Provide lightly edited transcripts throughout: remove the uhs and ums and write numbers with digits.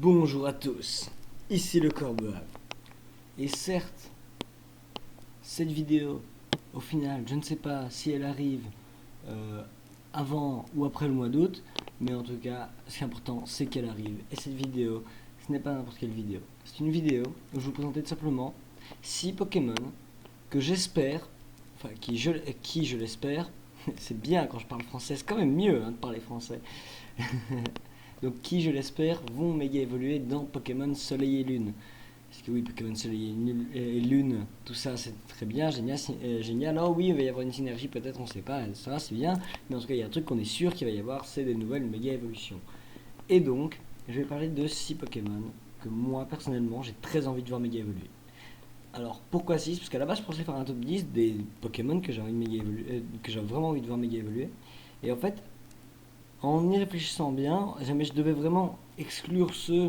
Bonjour à tous, ici le Corbeau. Et certes, cette vidéo, au final, je ne sais pas si elle arrive avant ou après le mois d'août, mais en tout cas, ce qui est important, c'est qu'elle arrive. Et cette vidéo, ce n'est pas n'importe quelle vidéo. C'est une vidéo où je vous présentais tout simplement 6 Pokémon que j'espère, enfin qui je l'espère, c'est bien quand je parle français, c'est quand même mieux de parler français. Donc qui, je l'espère, vont méga évoluer dans Pokémon Soleil et Lune. Parce que oui, Pokémon Soleil et Lune, tout ça c'est très bien, génial, génial. Oh oui, il va y avoir une synergie peut-être, on ne sait pas, ça c'est bien. Mais en tout cas, il y a un truc qu'on est sûr qu'il va y avoir, c'est des nouvelles méga évolutions. Et donc, je vais parler de 6 Pokémon que moi personnellement j'ai très envie de voir méga évoluer. Alors pourquoi 6? Parce qu'à la base je pensais faire un top 10 des Pokémon que j'ai envie de méga évoluer, que j'ai vraiment envie de voir méga évoluer. Et en fait, en y réfléchissant bien, jamais je devais vraiment exclure ceux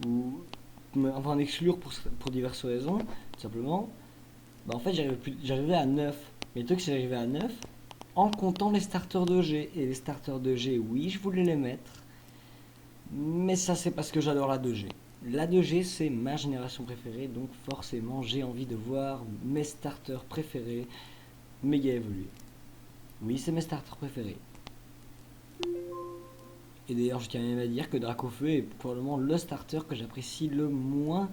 ou enfin en exclure pour diverses raisons, tout simplement. En fait, j'arrivais à 9. Mais le truc, c'est que j'arrivais à 9 en comptant les starters de G. Et les starters de G, oui, je voulais les mettre. Mais ça, c'est parce que j'adore la 2G. La 2G, c'est ma génération préférée, donc forcément, j'ai envie de voir mes starters préférés méga évoluer. Oui, c'est mes starters préférés. Et d'ailleurs, je tiens même à dire que Dracofeu est probablement le starter que j'apprécie le moins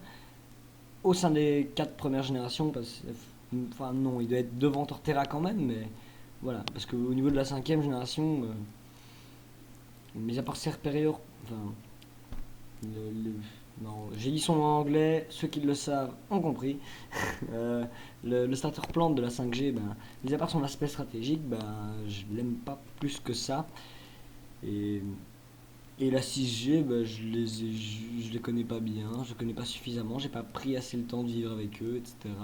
au sein des 4 premières générations. Enfin, non, il doit être devant Torterra quand même, mais voilà. Parce qu'au niveau de la 5ème génération, mis à part Serperior, enfin, le, non, j'ai dit son nom en anglais, ceux qui le savent ont compris. Euh, le starter plante de la 5G, mis à part son aspect stratégique, je l'aime pas plus que ça. Et Et la 6G, je les connais pas bien, je connais pas suffisamment, j'ai pas pris assez le temps de vivre avec eux, etc.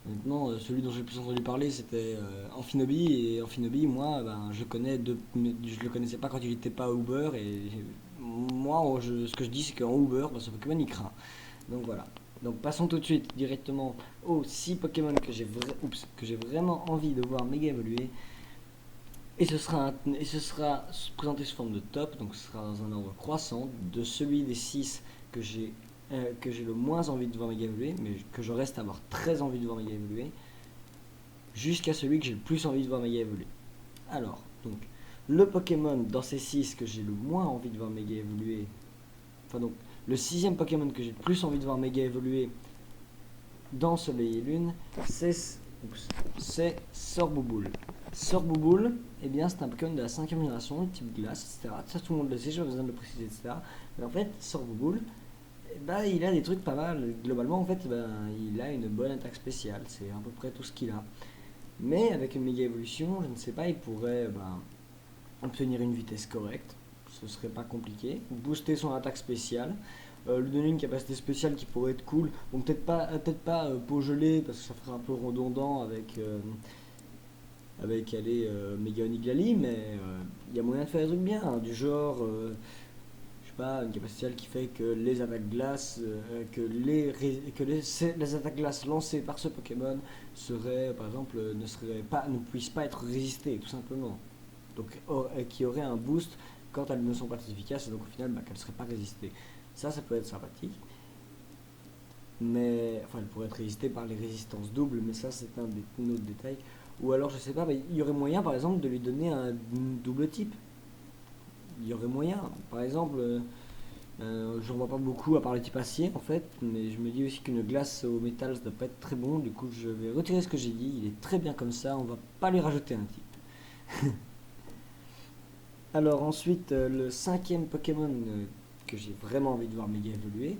Maintenant, celui dont j'ai le plus entendu parler, c'était Amphinobi, et Amphinobi, moi, je le connaissais pas quand il était pas à Uber, et moi, ce que je dis, c'est qu'en Uber, ce Pokémon, il craint. Donc voilà. Donc passons tout de suite directement aux 6 Pokémon que j'ai vraiment envie de voir méga évoluer. Et ce sera présenté sous forme de top, donc ce sera dans un ordre croissant de celui des 6 que j'ai le moins envie de voir méga évoluer, mais que je reste à avoir très envie de voir méga évoluer, jusqu'à celui que j'ai le plus envie de voir méga évoluer. Alors, donc, le Pokémon dans ces 6 que j'ai le moins envie de voir méga évoluer, enfin donc, le 6ème Pokémon que j'ai le plus envie de voir méga évoluer dans Soleil et Lune, c'est Sorbouboule. Sorbouboule, eh bien, c'est un Pokémon de la 5ème génération, type glace, etc. Ça, tout le monde le sait, j'ai pas besoin de le préciser, etc. Mais en fait, Sorbouboule, il a des trucs pas mal. Globalement, en fait, il a une bonne attaque spéciale, c'est à peu près tout ce qu'il a. Mais avec une méga évolution, je ne sais pas, il pourrait obtenir une vitesse correcte, ce serait pas compliqué, booster son attaque spéciale, lui donner une capacité spéciale qui pourrait être cool. Bon, peut-être pas peau gelée parce que ça ferait un peu redondant avec Mega Oniglali, mais il y a moyen de faire des trucs bien, hein, du genre, je sais pas, une capacité spéciale qui fait que les attaques glace, les attaques glace lancées par ce Pokémon seraient, par exemple, ne puissent pas être résistées, tout simplement. Donc, qui aurait un boost quand elles ne sont pas efficaces, et donc au final, qu'elles ne seraient pas résistées. Ça peut être sympathique. Mais, enfin, elles pourraient être résistées par les résistances doubles, mais ça, c'est un autre détail. Ou alors, je sais pas, il y aurait moyen, par exemple, de lui donner un double type. Il y aurait moyen. Par exemple, j'en vois pas beaucoup à part le type acier, en fait, mais je me dis aussi qu'une glace au métal, ça doit pas être très bon. Du coup, je vais retirer ce que j'ai dit. Il est très bien comme ça, on va pas lui rajouter un type. Alors ensuite, le 5ème Pokémon que j'ai vraiment envie de voir méga évoluer,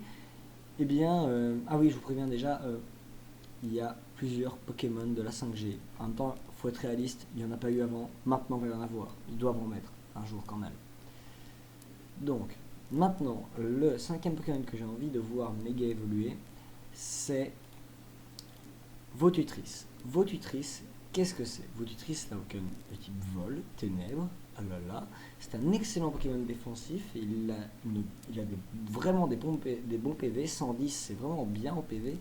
eh bien, ah oui, je vous préviens déjà, il y a plusieurs Pokémon de la 5G. En même temps, faut être réaliste, il n'y en a pas eu avant, maintenant il va y en avoir. Ils doivent en mettre un jour quand même. Donc, maintenant, le 5ème Pokémon que j'ai envie de voir méga évoluer, c'est Votutrice. Votutrice, qu'est-ce que c'est? Votutrice, c'est un Pokémon de type vol, ténèbres, ah là là. C'est un excellent Pokémon défensif. Il a vraiment des bons PV. 110, c'est vraiment bien en PV.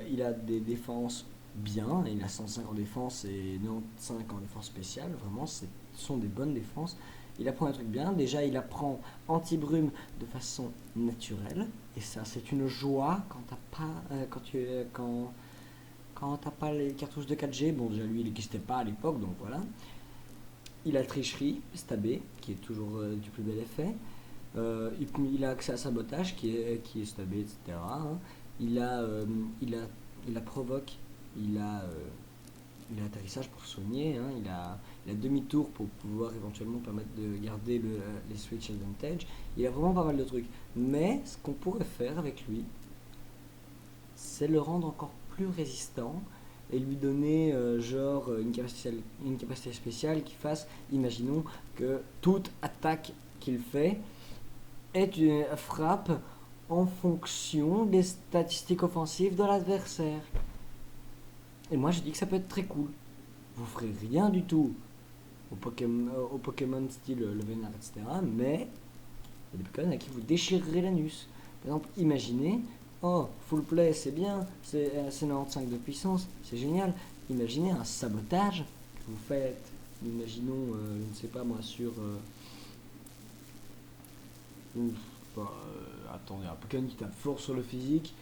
Il a des défenses bien. Il a 105 en défense et 95 en défense spéciale. Vraiment, ce sont des bonnes défenses. il apprend un truc bien. Déjà, il apprend anti-brume de façon naturelle. Et ça, c'est une joie quand t'as pas, quand t'as pas les cartouches de 4G. Bon, déjà, lui, il n'existait pas à l'époque, donc voilà. Il a tricherie, stabé, qui est toujours du plus bel effet. Il a accès à sabotage, qui est stabé, etc. hein. Il a, euh, il a, il a provoque, il a, euh, il a atterrissage pour soigner, hein. Il a demi-tour pour pouvoir éventuellement permettre de garder les switch advantage. Il a vraiment pas mal de trucs. Mais ce qu'on pourrait faire avec lui, c'est le rendre encore plus résistant et lui donner une capacité spéciale qui fasse, imaginons que toute attaque qu'il fait est une frappe en fonction des statistiques offensives de l'adversaire. Et moi je dis que ça peut être très cool. Vous ferez rien du tout au Pokémon style le Vénard, etc. Mais il y a des Pokémon à qui vous déchirerez l'anus. Par exemple, imaginez, oh, full play c'est bien, c'est 95 de puissance, c'est génial. Imaginez un sabotage que vous faites, imaginons, je ne sais pas moi, sur. Attendez, un Pokémon qui tape fort sur le physique.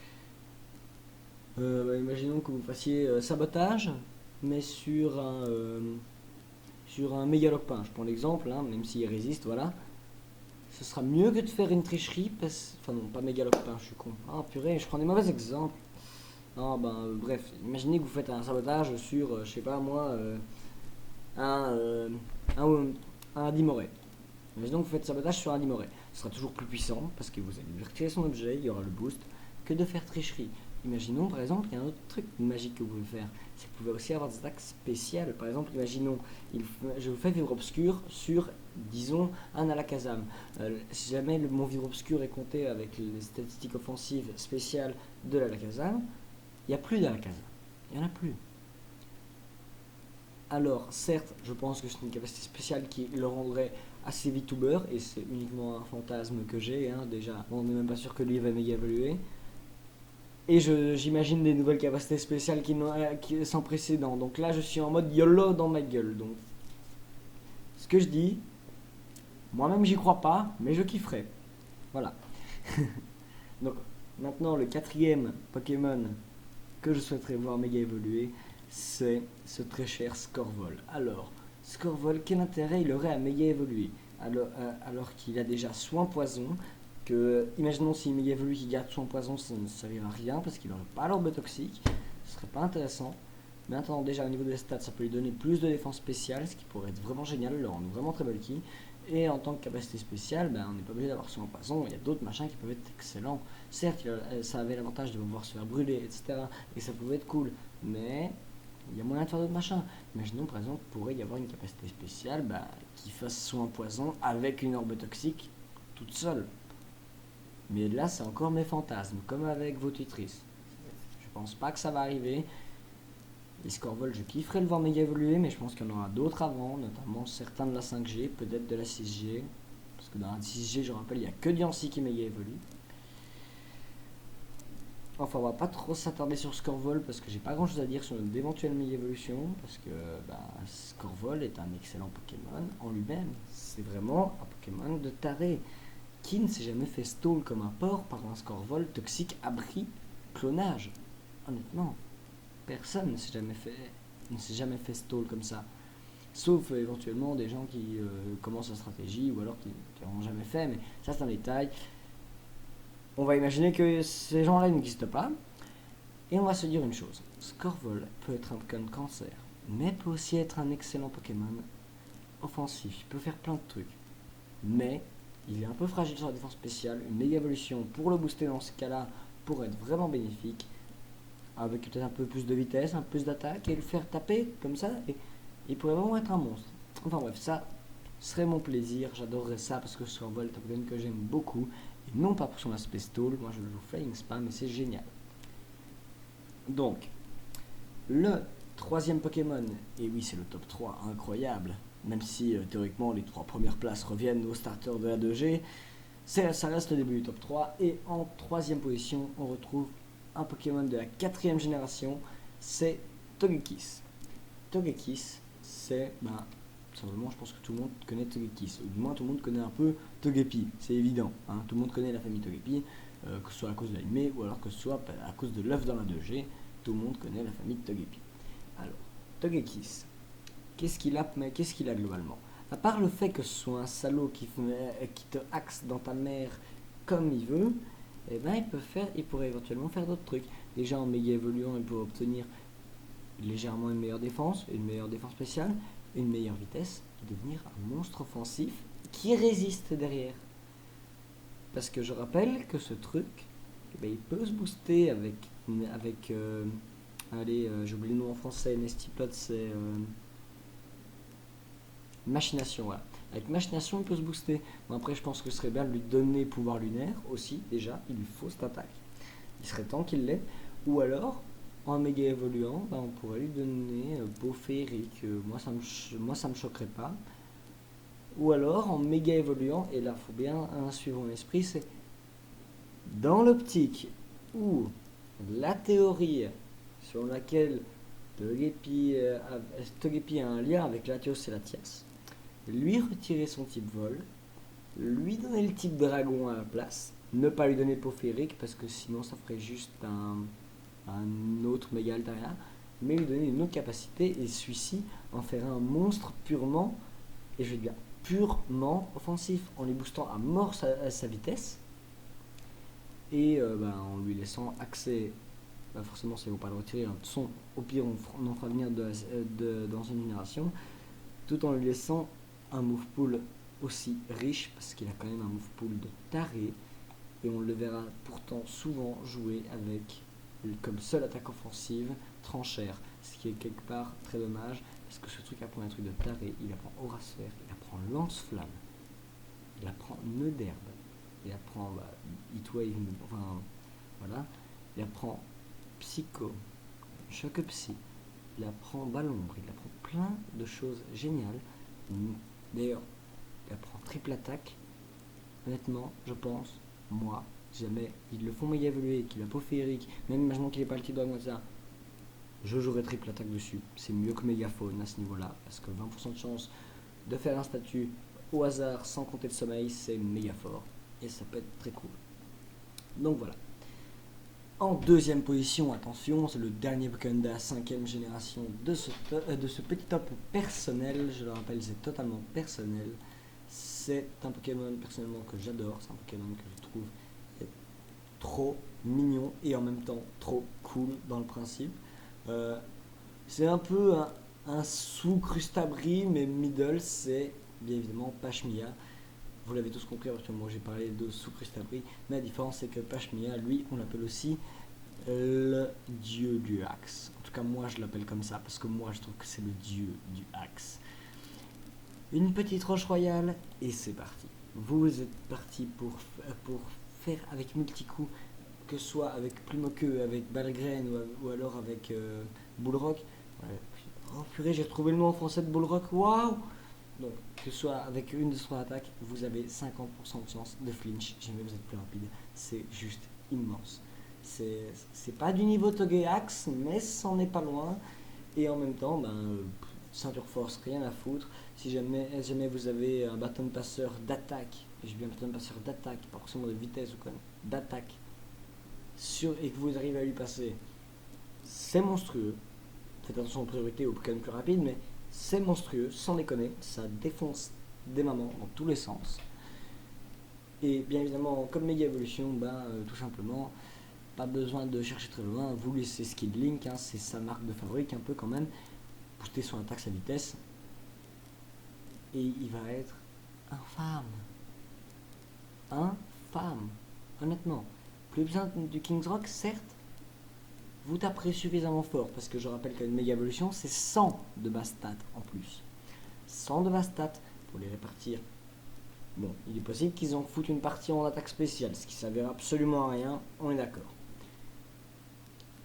Imaginons que vous fassiez sabotage, mais sur un mégalopin. Je prends l'exemple, hein, même s'il résiste, voilà. Ce sera mieux que de faire une tricherie, enfin non, pas mégalopin, je suis con. Ah purée, je prends des mauvais exemples. Non, bref, imaginez que vous faites un sabotage sur, je sais pas moi, un, euh, un, un Dimoré. Imaginons que vous faites sabotage sur un Dimoré. Ce sera toujours plus puissant, parce que vous allez retirer son objet, il y aura le boost, que de faire tricherie. Imaginons par exemple, il y a un autre truc magique que vous pouvez faire, c'est que vous pouvez aussi avoir des attaques spéciales. Par exemple, imaginons, je vous fais vivre obscur sur, disons, un Alakazam. Si jamais mon vivre obscur est compté avec les statistiques offensives spéciales de l'Alakazam, il n'y a plus d'Alakazam. Il n'y en a plus. Alors, certes, je pense que c'est une capacité spéciale qui le rendrait assez VTuber, et c'est uniquement un fantasme que j'ai, hein, déjà. On n'est même pas sûr que lui va méga évoluer. Et j'imagine des nouvelles capacités spéciales qui sans précédent. Donc là, je suis en mode YOLO dans ma gueule. Donc, ce que je dis, moi-même, j'y crois pas, mais je kifferai. Voilà. Donc, maintenant, le quatrième Pokémon que je souhaiterais voir méga évoluer, c'est ce très cher Scorvol. Alors, Scorvol, quel intérêt il aurait à méga évoluer alors qu'il a déjà soin poison, que, imaginons s'il méga évolue qu'il garde soin poison, ça ne servira à rien parce qu'il n'aurait pas l'orbe toxique, ce serait pas intéressant. Maintenant, déjà au niveau des stats, ça peut lui donner plus de défense spéciale, ce qui pourrait être vraiment génial, le rendre vraiment très bulky. Et en tant que capacité spéciale, on n'est pas obligé d'avoir soin poison, il y a d'autres machins qui peuvent être excellents. Certes, ça avait l'avantage de pouvoir se faire brûler, etc. Et ça pouvait être cool, mais il y a moyen de faire d'autres machins. Imaginons par exemple, pourrait y avoir une capacité spéciale qui fasse soin poison avec une orbe toxique toute seule. Mais là, c'est encore mes fantasmes, comme avec vos Tetris. Je pense pas que ça va arriver. Les Scorvol, je kifferais le voir méga évoluer, mais je pense qu'il y en aura d'autres avant, notamment certains de la 5G, peut-être de la 6G. Parce que dans la 6G, je rappelle, il n'y a que Diancie qui méga évolue. Enfin, on va pas trop s'attarder sur Scorvol parce que j'ai pas grand chose à dire sur d'éventuelles méga évolutions. Parce que Scorvol est un excellent Pokémon en lui-même. C'est vraiment un Pokémon de taré. Qui ne s'est jamais fait stall comme un porc par un Scorvol toxique abri clonage? Honnêtement, personne ne s'est jamais fait stall comme ça. Sauf éventuellement des gens qui commencent la stratégie ou alors qui n'en ont jamais fait, mais ça c'est un détail. On va imaginer que ces gens-là n'existent pas. Et on va se dire une chose. Scorvol peut être un cancer, mais peut aussi être un excellent Pokémon offensif. Il peut faire plein de trucs. Mais il est un peu fragile sur la défense spéciale. Une méga évolution pour le booster dans ce cas-là pourrait être vraiment bénéfique. Avec peut-être un peu plus de vitesse, un peu plus d'attaque et le faire taper comme ça. Et il pourrait vraiment être un monstre. Enfin bref, ça serait mon plaisir. J'adorerais ça parce que Scorvol est un Pokémon que j'aime beaucoup. Et non pas pour son aspect stall. Moi je le joue Flying Spam, mais c'est génial. Donc, le troisième Pokémon, et oui c'est le top 3 incroyable, même si théoriquement les 3 premières places reviennent aux starters de la 2G, ça reste le début du top 3, et en troisième position on retrouve un Pokémon de la 4ème génération, c'est Togekiss. Togekiss, c'est Tout simplement, je pense que tout le monde connaît Togekiss, ou du moins tout le monde connaît un peu Togepi, c'est évident. Hein. Tout le monde connaît la famille Togepi, que ce soit à cause de l'anime ou alors que ce soit à cause de l'œuf dans la 2G, tout le monde connaît la famille de Togepi. Alors, Togekiss, qu'est-ce qu'il a globalement? À part le fait que ce soit un salaud qui te axe dans ta mère comme il veut, eh ben il pourrait éventuellement faire d'autres trucs. Déjà en méga évoluant, il peut obtenir légèrement une meilleure défense spéciale, une meilleure vitesse, et devenir un monstre offensif qui résiste derrière. Parce que je rappelle que ce truc, eh ben, il peut se booster avec j'ai oublié le nom en français, Nestiplot, c'est Machination, voilà. Avec Machination, il peut se booster. Bon, après, je pense que ce serait bien de lui donner pouvoir lunaire aussi, déjà, il lui faut cette attaque. Il serait temps qu'il l'ait. Ou alors, en méga évoluant, on pourrait lui donner beau féerique. Moi, ça me choquerait pas. Ou alors, en méga évoluant, et là, il faut bien suivre mon esprit, c'est dans l'optique où la théorie sur laquelle Togepi a un lien avec Latios et Latias, lui retirer son type vol, lui donner le type dragon à la place, ne pas lui donner peau féerique parce que sinon ça ferait juste un autre méga Altaria, mais lui donner une autre capacité et celui-ci en ferait un monstre purement, et je vais dire purement offensif, en lui boostant à mort sa vitesse et en lui laissant accès. Forcément, ça ne vaut pas le retirer. Hein. Au pire, on en fera venir dans une génération, tout en lui laissant un move pool aussi riche, parce qu'il a quand même un move pool de taré, et on le verra pourtant souvent jouer avec, comme seule attaque offensive, Tranchère, ce qui est quelque part très dommage, parce que ce truc apprend un truc de taré, il apprend Aura Sphère, il apprend Lance-Flamme, il apprend Nœud d'Herbe, il apprend Heatwave, enfin voilà, il apprend Psycho, Choc Psy, il apprend Ballombre, il apprend plein de choses géniales. D'ailleurs, il apprend triple attaque. Honnêtement, je pense, moi, jamais ils le font méga évoluer, qu'il a peau féerique, même imaginons qu'il n'ait pas le type dragon, ça, je jouerai triple attaque dessus. C'est mieux que mégaphone à ce niveau-là, parce que 20% de chance de faire un statut au hasard sans compter le sommeil, c'est méga fort. Et ça peut être très cool. Donc voilà. En deuxième position, attention, c'est le dernier Pokémon de la 5ème génération de ce petit top personnel. Je le rappelle, c'est totalement personnel. C'est un Pokémon personnellement que j'adore. C'est un Pokémon que je trouve trop mignon et en même temps trop cool dans le principe. C'est un peu un sous-Crustabri, mais middle, c'est bien évidemment Pashmia. Vous l'avez tous compris, parce que moi j'ai parlé de sous-Crustabri, mais la différence c'est que Pashmia, lui, on l'appelle aussi le dieu du axe. En tout cas, moi je l'appelle comme ça, parce que moi je trouve que c'est le dieu du axe. Une petite roche royale, et c'est parti. Vous êtes parti pour faire avec multi-coups, que ce soit avec Plumequeux, avec Balgraine, ou alors avec Bullrock. Ouais. Oh purée, j'ai retrouvé le nom en français de Bullrock, waouh! Donc, que ce soit avec une de trois attaques, vous avez 50% de chance de flinch, jamais vous êtes plus rapide. C'est juste immense. C'est pas du niveau Togeax, mais c'en est pas loin. Et en même temps, ceinture force, rien à foutre. Si jamais vous avez un bâton de passeur d'attaque, j'ai bien un bâton de passeur d'attaque, pas forcément de vitesse ou quoi, d'attaque, et que vous arrivez à lui passer, c'est monstrueux. Faites attention en priorité aux Pokémon plus rapides, mais c'est monstrueux, sans déconner, ça défonce des mamans dans tous les sens. Et bien évidemment, comme méga évolution, tout simplement, pas besoin de chercher très loin, vous laissez Skill Link, hein, c'est sa marque de fabrique un peu quand même, booster son attaque, sa vitesse, et il va être infâme. Infâme, honnêtement. Plus besoin du King's Rock, certes, vous taperez suffisamment fort, parce que je rappelle qu'une méga évolution, c'est 100 de base stat en plus. 100 de base stat pour les répartir. Bon, il est possible qu'ils en foutent une partie en attaque spéciale, ce qui s'avère absolument à rien, on est d'accord.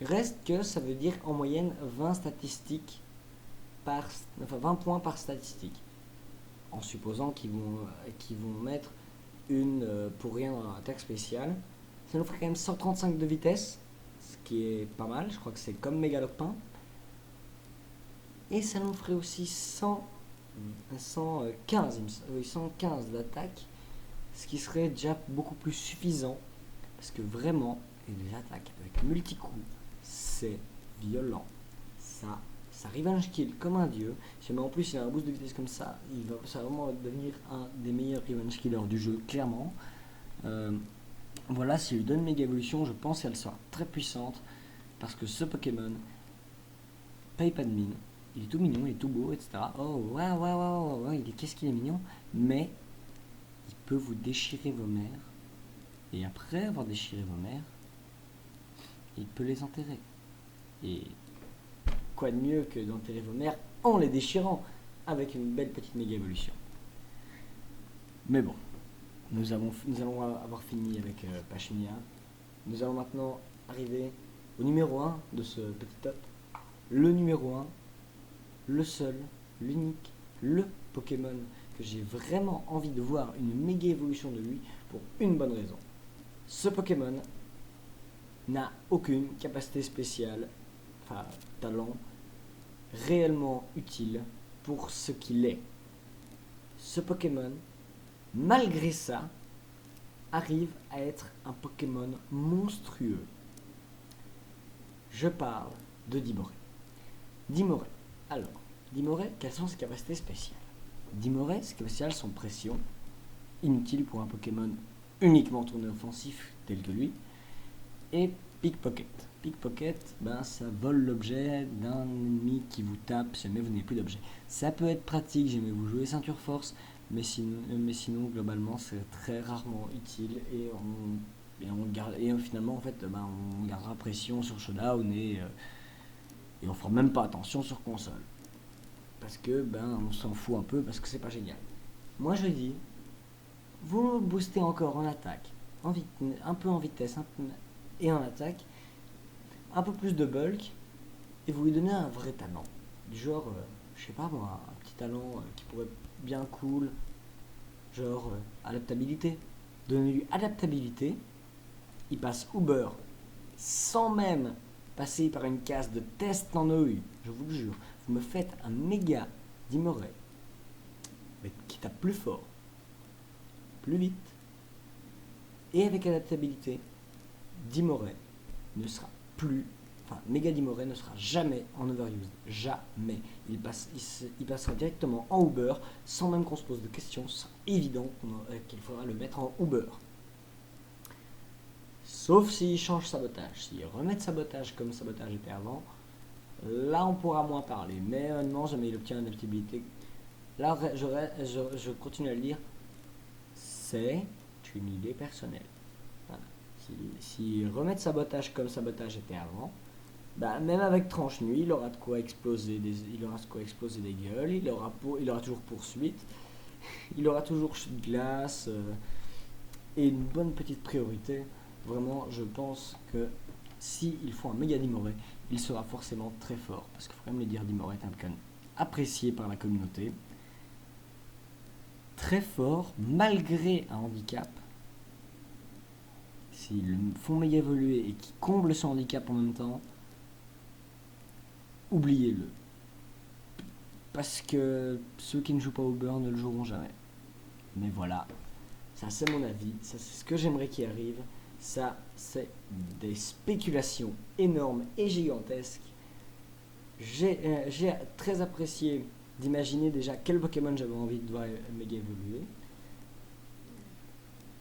Reste que ça veut dire en moyenne 20 statistiques 20 points par statistique. En supposant qu'ils vont mettre une pour rien dans l'attaque spéciale. Ça nous ferait quand même 135 de vitesse, ce qui est pas mal, je crois que c'est comme Mégalopin. Et ça nous ferait aussi 100 115, 115 d'attaque, ce qui serait déjà beaucoup plus suffisant, parce que vraiment, les attaques avec multi-coups, c'est violent. Ça revenge kill comme un dieu. Si mais en plus il a un boost de vitesse comme ça, ça va vraiment devenir un des meilleurs revenge killers du jeu, clairement. Voilà, si je lui donne méga évolution, je pense qu'elle sera très puissante, parce que ce Pokémon paye pas de mine. Il est tout mignon, il est tout beau, etc. Oh, ouais, qu'est-ce qu'il est mignon. Mais il peut vous déchirer vos mères. Et après avoir déchiré vos mères, il peut les enterrer. Et quoi de mieux que d'enterrer vos mères en les déchirant avec une belle petite méga évolution. Mais bon, nous allons avoir fini avec Pachimia. Nous allons maintenant arriver au numéro 1 de ce petit top. Le numéro 1, le seul, l'unique, le Pokémon que j'ai vraiment envie de voir une méga évolution de lui pour une bonne raison. Ce Pokémon n'a aucune capacité spéciale, enfin talent, réellement utile pour ce qu'il est. Ce Pokémon, malgré ça, arrive à être un Pokémon monstrueux. Je parle de Dimoré. Dimoré. Alors, Dimoré, quelles sont ses capacités spéciales? Dimoré, ses capacités spéciales sont pression, inutile pour un Pokémon uniquement tourné offensif tel que lui, et pickpocket. Pickpocket, ça vole l'objet d'un ennemi qui vous tape si jamais vous n'avez plus d'objet. Ça peut être pratique, jamais vous jouez ceinture force, mais sinon globalement c'est très rarement utile et finalement en fait on gardera pression sur showdown et on fera même pas attention sur console parce que on s'en fout un peu parce que c'est pas génial. Moi je dis, vous boostez encore en attaque, un peu en vitesse et en attaque, un peu plus de bulk et vous lui donnez un vrai talent du genre je sais pas moi, un petit talent qui pourrait être bien cool, genre adaptabilité. Donnez-lui adaptabilité, il passe Uber sans même passer par une case de test en OU, je vous le jure. Vous me faites un méga Dimoré mais qui tape plus fort, plus vite, et avec adaptabilité, Dimoré ne sera plus, Méga Dimoré ne sera jamais en overuse, jamais. Il passera directement en Uber sans même qu'on se pose de questions. C'est évident qu'il faudra le mettre en Uber. Sauf s'il change sabotage, s'il remet sabotage comme sabotage était avant, là on pourra moins parler. Mais non, jamais il obtient une adaptabilité. Là je continue à le dire, c'est une idée personnelle. Voilà. S'il remet sabotage comme sabotage était avant, même avec tranche nuit, il aura de quoi exploser des gueules, il aura toujours poursuite, il aura toujours chute de glace et une bonne petite priorité. Vraiment, je pense que s'il faut un méga Dimoré, il sera forcément très fort, parce qu'il faut quand même le dire, Dimoré est un Pokémon apprécié par la communauté, très fort malgré un handicap. S'ils le font méga évoluer et qu'ils comblent son handicap en même temps, oubliez-le. Parce que ceux qui ne jouent pas au beurre ne le joueront jamais. Mais voilà, ça c'est mon avis, ça c'est ce que j'aimerais qu'il arrive. Ça c'est des spéculations énormes et gigantesques. J'ai très apprécié d'imaginer déjà quel Pokémon j'avais envie de voir méga évoluer.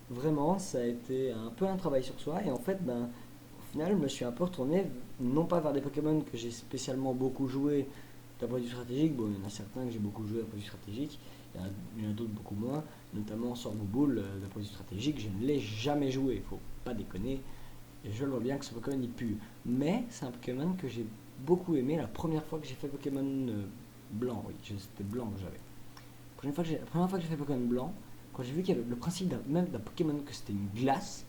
Vraiment, ça a été un peu un travail sur soi et en fait, au final, je me suis un peu retourné, non pas vers des Pokémon que j'ai spécialement beaucoup joué d'un point de vue stratégique. Bon, il y en a certains que j'ai beaucoup joué d'un point de vue stratégique, il y en a d'autres beaucoup moins, notamment Sorboboule, d'un point de vue stratégique, je ne l'ai jamais joué, il faut pas déconner, et je le vois bien que ce Pokémon il pue. Mais c'est un Pokémon que j'ai beaucoup aimé la première fois que j'ai fait Pokémon blanc, oui, c'était blanc que j'avais. La première fois que j'ai fait Pokémon blanc, quand j'ai vu qu'il y avait le principe d'un Pokémon que c'était une glace,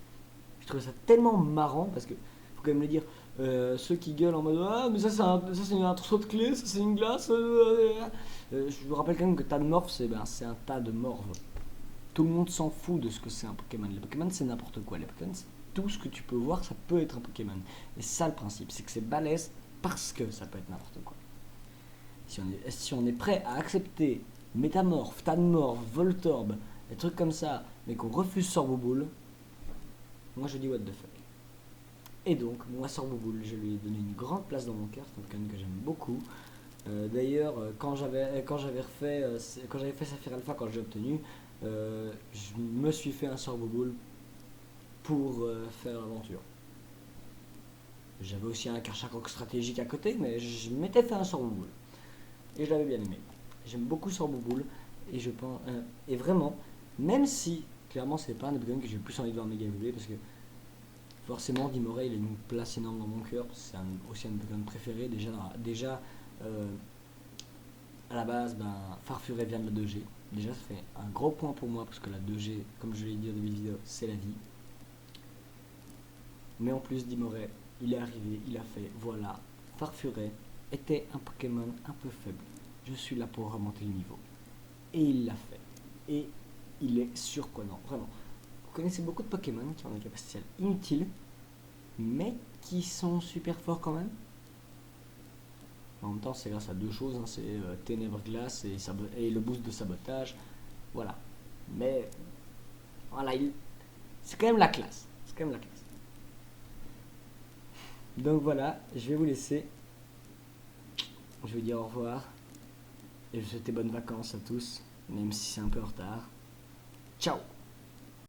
je trouvais ça tellement marrant parce que faut quand même le dire, ceux qui gueulent en mode ah mais ça c'est un trousseau de clés, ça c'est une glace. Je vous rappelle quand même que tas de morphes c'est un tas de morphes. Tout le monde s'en fout de ce que c'est un Pokémon. Les Pokémon c'est n'importe quoi. Les Pokémon c'est tout ce que tu peux voir, ça peut être un Pokémon. Et ça le principe, c'est que c'est balèze parce que ça peut être n'importe quoi. Si on est prêt à accepter Métamorphe, Tanmorph, Voltorb, des trucs comme ça, mais qu'on refuse Sorboboule, moi je dis what the fuck. Et donc, moi Sorboboule, je lui ai donné une grande place dans mon cœur, c'est un Pokémon que j'aime beaucoup. D'ailleurs, quand j'avais fait Saphir Alpha, quand j'ai obtenu, je me suis fait un Sorboboule pour faire l'aventure. J'avais aussi un Karchakok stratégique à côté, mais je m'étais fait un Sorboboule. Et je l'avais bien aimé. J'aime beaucoup Sorboboule. Et je pense. Et vraiment, même si, clairement, c'est pas un des Pokémon que j'ai le plus envie de voir méga évoluer, parce que forcément, Dimoré, il a une place énorme dans mon cœur. C'est aussi un de mes Pokémon préférés. Déjà à la base, ben, Farfuré vient de la 2G. Déjà, ça fait un gros point pour moi, parce que la 2G, comme je l'ai dit au début de vidéo, c'est la vie. Mais en plus, Dimoré, il est arrivé, il a fait, voilà, Farfuré était un Pokémon un peu faible. Je suis là pour remonter le niveau. Et il l'a fait. Et il est surprenant, vraiment. Vous connaissez beaucoup de Pokémon qui ont des capacités inutiles, mais qui sont super forts quand même. En même temps, c'est grâce à deux choses, hein, c'est Ténèbres Glace et le boost de sabotage. Voilà. Mais voilà, c'est quand même la classe. C'est quand même la classe. Donc voilà, je vais vous laisser. Je vais dire au revoir. Et je vous souhaite bonnes vacances à tous, même si c'est un peu en retard. Ciao!